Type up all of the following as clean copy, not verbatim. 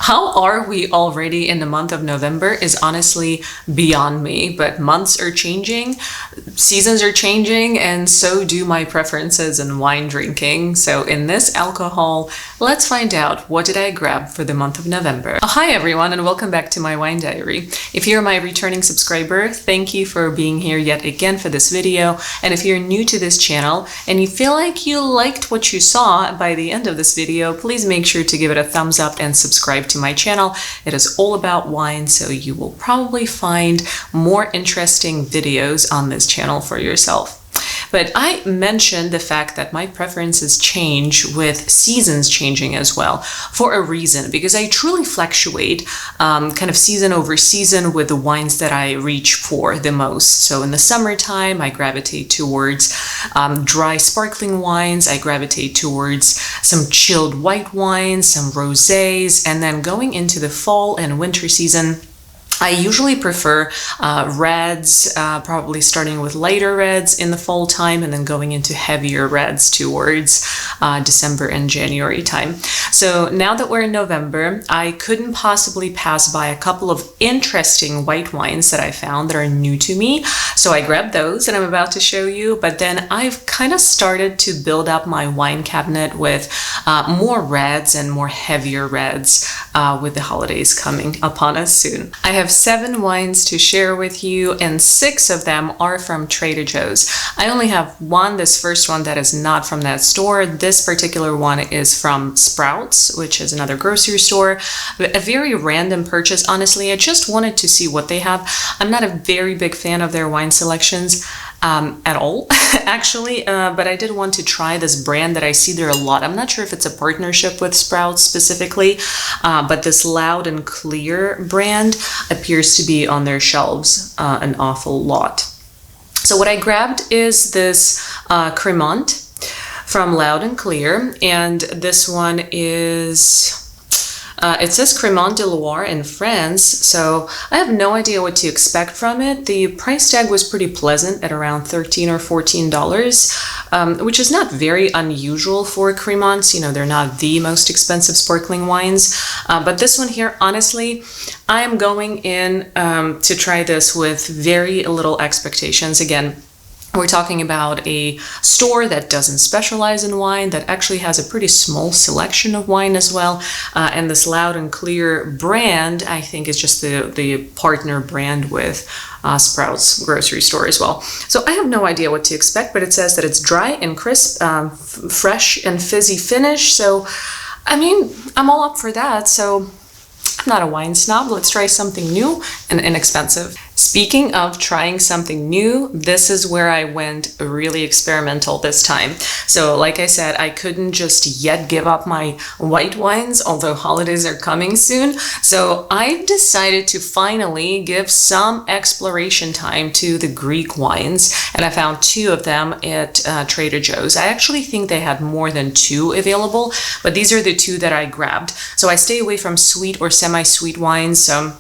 How are we already in the month of November is honestly beyond me, but months are changing, seasons are changing, and so do my preferences in wine drinking. So in this Alco-Haul, let's find out what did I grab for the month of November. Hi everyone, and welcome back to my wine diary. If you're my returning subscriber, thank you for being here yet again for this video. And if you're new to this channel and you feel like you liked what you saw by the end of this video, please make sure to give it a thumbs up and subscribe to my channel. It is all about wine, so you will probably find more interesting videos on this channel for yourself. But I mentioned the fact that my preferences change with seasons changing as well for a reason, because I truly fluctuate kind of season over season with the wines that I reach for the most. So in the summertime, I gravitate towards dry sparkling wines. I gravitate towards some chilled white wines, some rosés, and then going into the fall and winter season, I usually prefer reds, probably starting with lighter reds in the fall time and then going into heavier reds towards December and January time. So now that we're in November, I couldn't possibly pass by a couple of interesting white wines that I found that are new to me. So I grabbed those and I'm about to show you, but then I've kind of started to build up my wine cabinet with more reds and more heavier reds with the holidays coming upon us soon. I have 7 wines to share with you, and 6 of them are from Trader Joe's. I only have one, this first one, that is not from that store. This particular one is from Sprouts, which is another grocery store. A very random purchase, honestly. I just wanted to see what they have. I'm not a very big fan of their wine selections at all, actually, but I did want to try this brand that I see there a lot. I'm not sure if it's a partnership with Sprouts specifically, but this Loud and Clear brand appears to be on their shelves an awful lot. So what I grabbed is this Cremant from Loud and Clear, and this one is it says Cremant de Loire in France, so I have no idea what to expect from it. The price tag was pretty pleasant at around $13 or $14, which is not very unusual for Cremants. You know, they're not the most expensive sparkling wines, but this one here, honestly, I am going in to try this with very little expectations. Again, we're talking about a store that doesn't specialize in wine, that actually has a pretty small selection of wine as well. And this Loud and Clear brand, I think, is just the partner brand with Sprouts grocery store as well. So I have no idea what to expect, but it says that it's dry and crisp, fresh and fizzy finish. So, I mean, I'm all up for that. So I'm not a wine snob. Let's try something new and inexpensive. Speaking of trying something new, this is where I went really experimental this time. So like I said, I couldn't just yet give up my white wines, although holidays are coming soon. So I decided to finally give some exploration time to the Greek wines, and I found 2 of them at Trader Joe's. I actually think they had more than 2 available, but these are the 2 that I grabbed. So I stay away from sweet or semi-sweet wines. So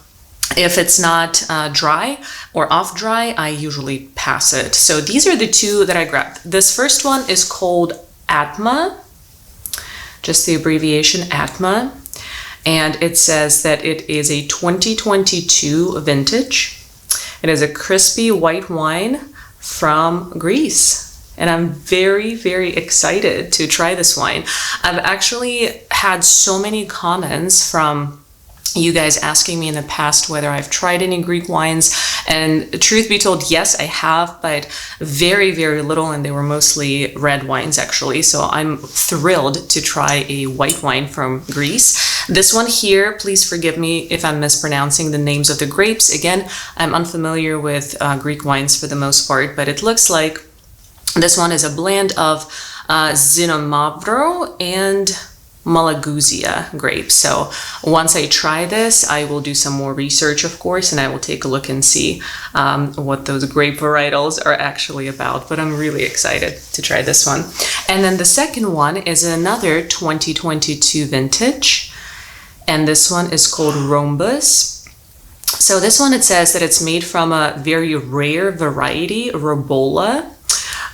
if it's not dry or off dry, I usually pass it. So these are the 2 that I grabbed. This first one is called Atma, just the abbreviation Atma. And it says that it is a 2022 vintage. It is a crispy white wine from Greece. And I'm very, very excited to try this wine. I've actually had so many comments from you guys asking me in the past whether I've tried any Greek wines, and truth be told, yes, I have, but very, very little, and they were mostly red wines actually. So I'm thrilled to try a white wine from Greece. This one here, please forgive me if I'm mispronouncing the names of the grapes. Again, I'm unfamiliar with Greek wines for the most part, but it looks like this one is a blend of Zinomavro and Malaguzia grapes. So once I try this, I will do some more research, of course, and I will take a look and see what those grape varietals are actually about. But I'm really excited to try this one. And then the second one is another 2022 vintage, and this one is called Rhombus. So this one, it says that it's made from a very rare variety, Robola.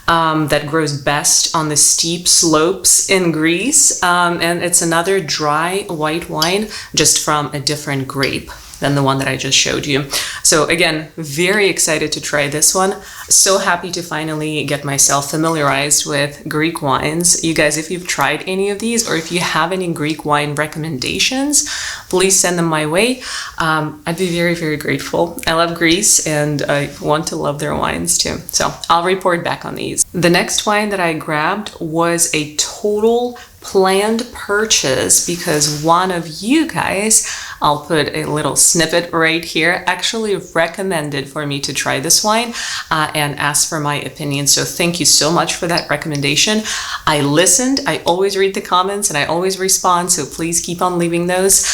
that grows best on the steep slopes in Greece. And it's another dry white wine, just from a different grape than the one that I just showed you. So again, very excited to try this one. So happy to finally get myself familiarized with Greek wines. You guys, if you've tried any of these, or if you have any Greek wine recommendations, please send them my way. I'd be very, very grateful. I love Greece and I want to love their wines too. So I'll report back on these. The next wine that I grabbed was a total planned purchase because one of you guys, I'll put a little snippet right here, actually recommended for me to try this wine and asked for my opinion. So thank you so much for that recommendation. I listened. I always read the comments and I always respond, so please keep on leaving those.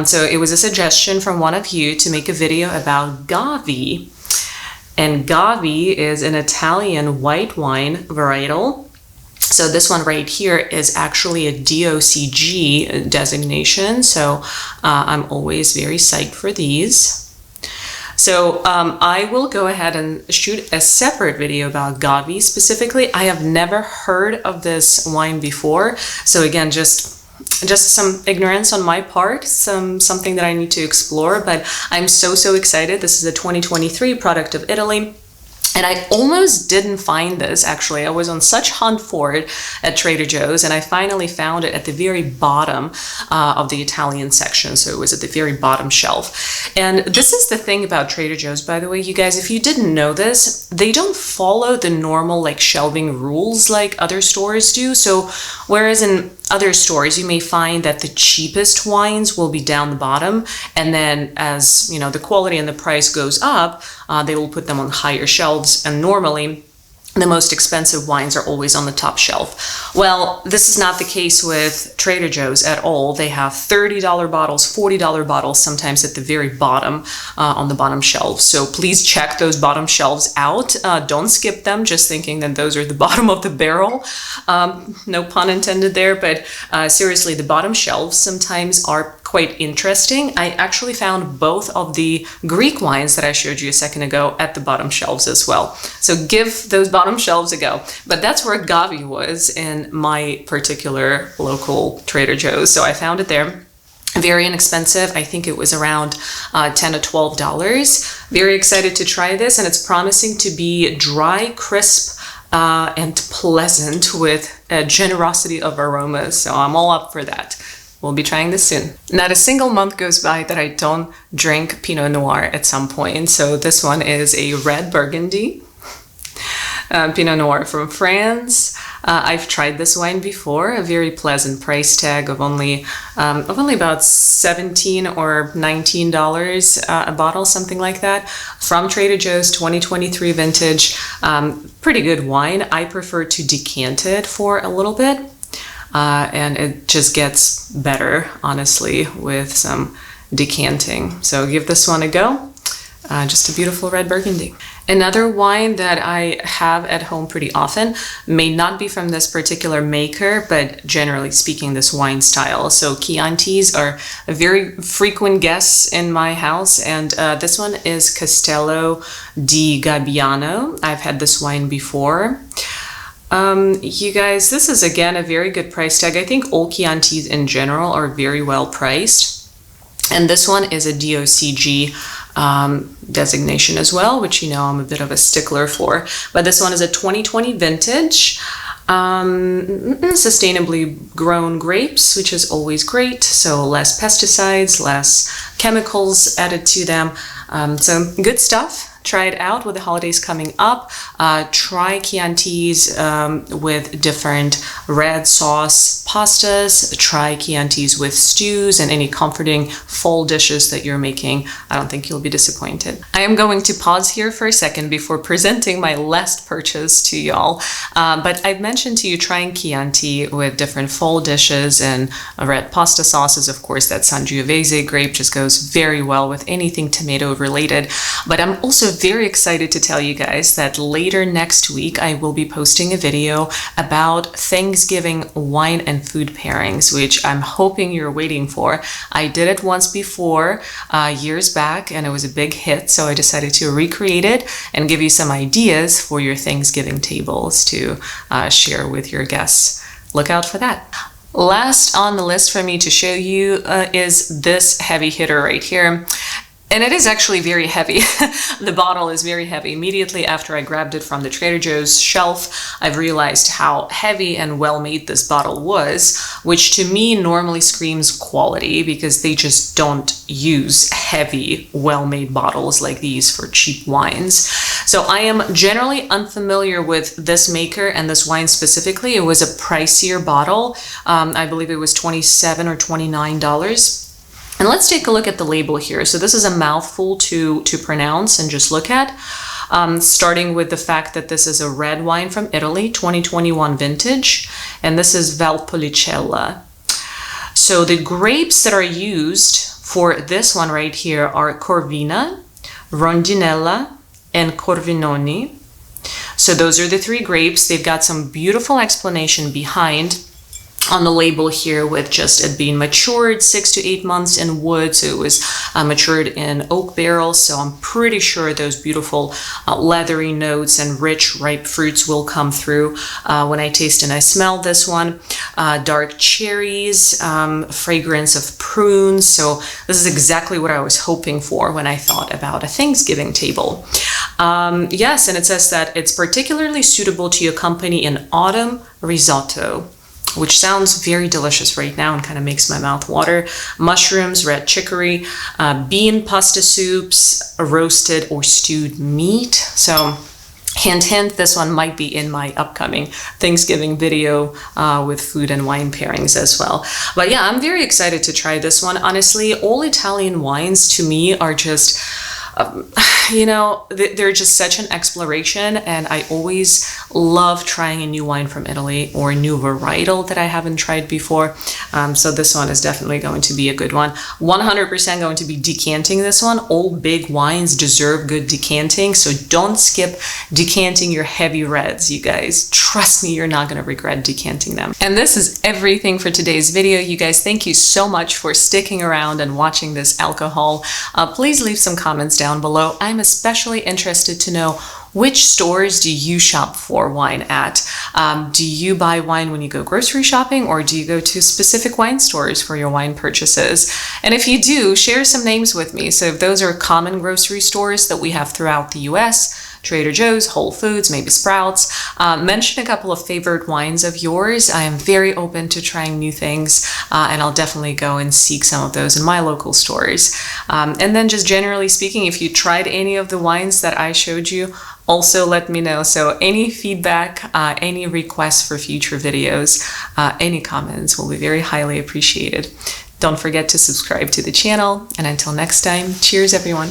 So it was a suggestion from one of you to make a video about Gavi. And Gavi is an Italian white wine varietal. So this one right here is actually a DOCG designation. So I'm always very psyched for these. So I will go ahead and shoot a separate video about Gavi specifically. I have never heard of this wine before. So again, just some ignorance on my part, something that I need to explore, but I'm so excited. This is a 2023 product of Italy. And I almost didn't find this, actually. I was on such hunt for it at Trader Joe's, and I finally found it at the very bottom of the Italian section. So it was at the very bottom shelf. And this is the thing about Trader Joe's, by the way, you guys, if you didn't know this, they don't follow the normal like shelving rules like other stores do. So whereas in other stores, you may find that the cheapest wines will be down the bottom, and then as you know, the quality and the price goes up, they will put them on higher shelves, and normally the most expensive wines are always on the top shelf. Well, this is not the case with Trader Joe's at all. They have $30 bottles, $40 bottles, sometimes at the very bottom on the bottom shelf. So please check those bottom shelves out. Don't skip them, just thinking that those are the bottom of the barrel. No pun intended there, but seriously, the bottom shelves sometimes are quite interesting. I actually found both of the Greek wines that I showed you a second ago at the bottom shelves as well. So give those bottom shelves a go. But that's where Gavi was in my particular local Trader Joe's. So I found it there. Very inexpensive. I think it was around $10 to $12. Very excited to try this, and it's promising to be dry, crisp, and pleasant with a generosity of aromas. So I'm all up for that. We'll be trying this soon. Not a single month goes by that I don't drink Pinot Noir at some point. So this one is a red Burgundy. Pinot Noir from France. I've tried this wine before. A very pleasant price tag of only about $17 or $19 a bottle, something like that. From Trader Joe's, 2023 vintage. Pretty good wine. I prefer to decant it for a little bit. And it just gets better, honestly, with some decanting. So give this one a go. Just a beautiful red Burgundy. Another wine that I have at home pretty often may not be from this particular maker, but generally speaking, this wine style. So Chiantis are a very frequent guests in my house, and this one is Castello di Gabbiano. I've had this wine before. You guys, this is again a very good price tag. I think all Chiantis in general are very well priced. And this one is a DOCG designation as well, which you know I'm a bit of a stickler for. But this one is a 2020 vintage, sustainably grown grapes, which is always great. So less pesticides, less chemicals added to them. So good stuff. Try it out with the holidays coming up. Try Chiantis with different red sauce pastas. Try Chiantis with stews and any comforting fall dishes that you're making. I don't think you'll be disappointed. I am going to pause here for a second before presenting my last purchase to y'all. But I've mentioned to you trying Chianti with different fall dishes and red pasta sauces. Of course, that Sangiovese grape just goes very well with anything tomato related. But I'm also very excited to tell you guys that later next week I will be posting a video about Thanksgiving wine and food pairings, which I'm hoping you're waiting for. I did it once before, years back, and it was a big hit, so I decided to recreate it and give you some ideas for your Thanksgiving tables to share with your guests. Look out for that. Last on the list for me to show you is this heavy hitter right here. And it is actually very heavy. The bottle is very heavy. Immediately after I grabbed it from the Trader Joe's shelf, I've realized how heavy and well-made this bottle was, which to me normally screams quality because they just don't use heavy, well-made bottles like these for cheap wines. So I am generally unfamiliar with this maker and this wine specifically. It was a pricier bottle. I believe it was $27 or $29. And let's take a look at the label here. So this is a mouthful to pronounce and just look at. Starting with the fact that this is a red wine from Italy, 2021 vintage, and this is Valpolicella. So the grapes that are used for this one right here are Corvina, Rondinella, and Corvinoni. So those are the three grapes. They've got some beautiful explanation behind on the label here with just it being matured 6 to 8 months in wood. So it was matured in oak barrels. So I'm pretty sure those beautiful leathery notes and rich ripe fruits will come through when I taste and I smell this one. Dark cherries, fragrance of prunes. So this is exactly what I was hoping for when I thought about a Thanksgiving table. Yes, and it says that it's particularly suitable to accompany an autumn risotto, which sounds very delicious right now and kind of makes my mouth water. Mushrooms, red chicory, bean pasta soups, roasted or stewed meat. So hint, hint, this one might be in my upcoming Thanksgiving video with food and wine pairings as well. But yeah, I'm very excited to try this one. Honestly, all Italian wines to me are just you know, they're just such an exploration, and I always love trying a new wine from Italy or a new varietal that I haven't tried before. So this one is definitely going to be a good one. 100% going to be decanting this one. All big wines deserve good decanting, so don't skip decanting your heavy reds, you guys. Trust me, you're not going to regret decanting them. And this is everything for today's video, you guys. Thank you so much for sticking around and watching this Alco-Haul. Please leave some comments down below. I'm especially interested to know, which stores do you shop for wine at? Do you buy wine when you go grocery shopping, or do you go to specific wine stores for your wine purchases? And if you do, share some names with me. So if those are common grocery stores that we have throughout the US, Trader Joe's, Whole Foods, maybe Sprouts, mention a couple of favorite wines of yours. I am very open to trying new things, and I'll definitely go and seek some of those in my local stores. And then just generally speaking, if you tried any of the wines that I showed you, also let me know. So any feedback, any requests for future videos, any comments will be very highly appreciated. Don't forget to subscribe to the channel, and until next time, cheers everyone.